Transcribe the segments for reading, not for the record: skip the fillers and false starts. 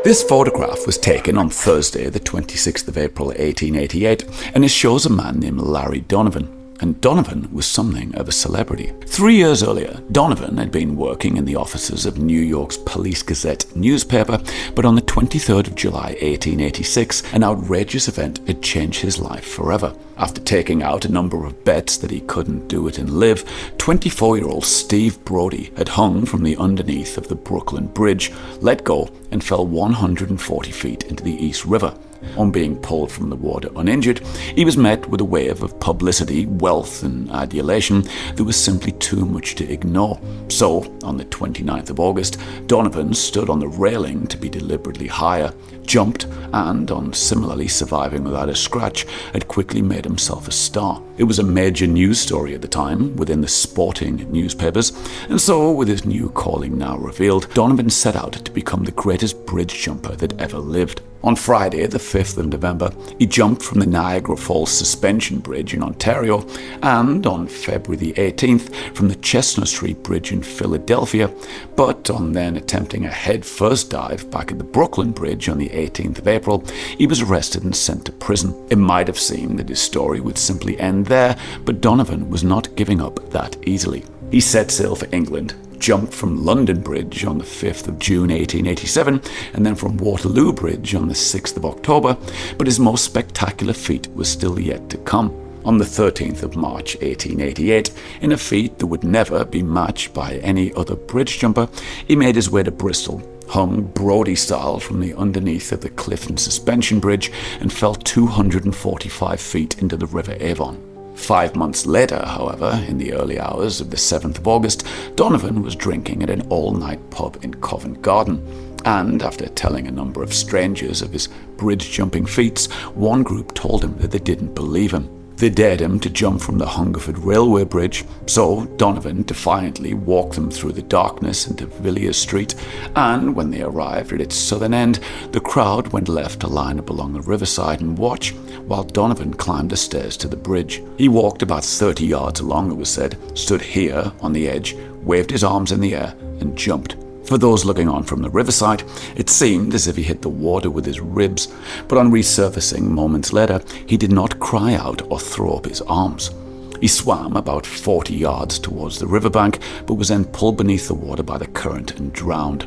This photograph was taken on Thursday, the 26th of April 1888, and it shows a man named Larry Donovan. And Donovan was something of a celebrity. 3 years earlier, Donovan had been working in the offices of New York's Police Gazette newspaper, but on the 23rd of July 1886, an outrageous event had changed his life forever. After taking out a number of bets that he couldn't do it and live, 24-year-old Steve Brody had hung from the underneath of the Brooklyn Bridge, let go, and fell 140 feet into the East River. On being pulled from the water uninjured, he was met with a wave of publicity, wealth and adulation that was simply too much to ignore. So, on the 29th of August, Donovan stood on the railing to be deliberately higher, jumped, and, on similarly surviving without a scratch, had quickly made himself a star. It was a major news story at the time within the sporting newspapers, and so, with his new calling now revealed, Donovan set out to become the greatest bridge jumper that ever lived. On Friday, the 5th of November, he jumped from the Niagara Falls Suspension Bridge in Ontario, and on February the 18th from the Chestnut Street Bridge in Philadelphia, but on then attempting a head-first dive back at the Brooklyn Bridge on the 18th of April, he was arrested and sent to prison. It might have seemed that his story would simply end there, but Donovan was not giving up that easily. He set sail for England, jumped from London Bridge on the 5th of June 1887, and then from Waterloo Bridge on the 6th of October, but his most spectacular feat was still yet to come. On the 13th of March 1888, in a feat that would never be matched by any other bridge jumper, he made his way to Bristol, hung Brody style from the underneath of the Clifton Suspension Bridge, and fell 245 feet into the River Avon. 5 months later, however, in the early hours of the 7th of August, Donovan was drinking at an all-night pub in Covent Garden. And after telling a number of strangers of his bridge-jumping feats, one group told him that they didn't believe him. They dared him to jump from the Hungerford Railway Bridge, so Donovan defiantly walked them through the darkness into Villiers Street, and when they arrived at its southern end, the crowd went left to line up along the riverside and watch, while Donovan climbed the stairs to the bridge. He walked about 30 yards along, it was said, stood here on the edge, waved his arms in the air, and jumped. For those looking on from the riverside, it seemed as if he hit the water with his ribs, but on resurfacing moments later, he did not cry out or throw up his arms. He swam about 40 yards towards the riverbank, but was then pulled beneath the water by the current and drowned.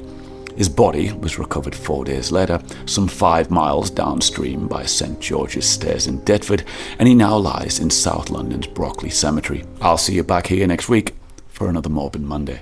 His body was recovered 4 days later, some 5 miles downstream by St. George's Stairs in Deptford, and he now lies in South London's Brockley Cemetery. I'll see you back here next week for another Morbid Monday.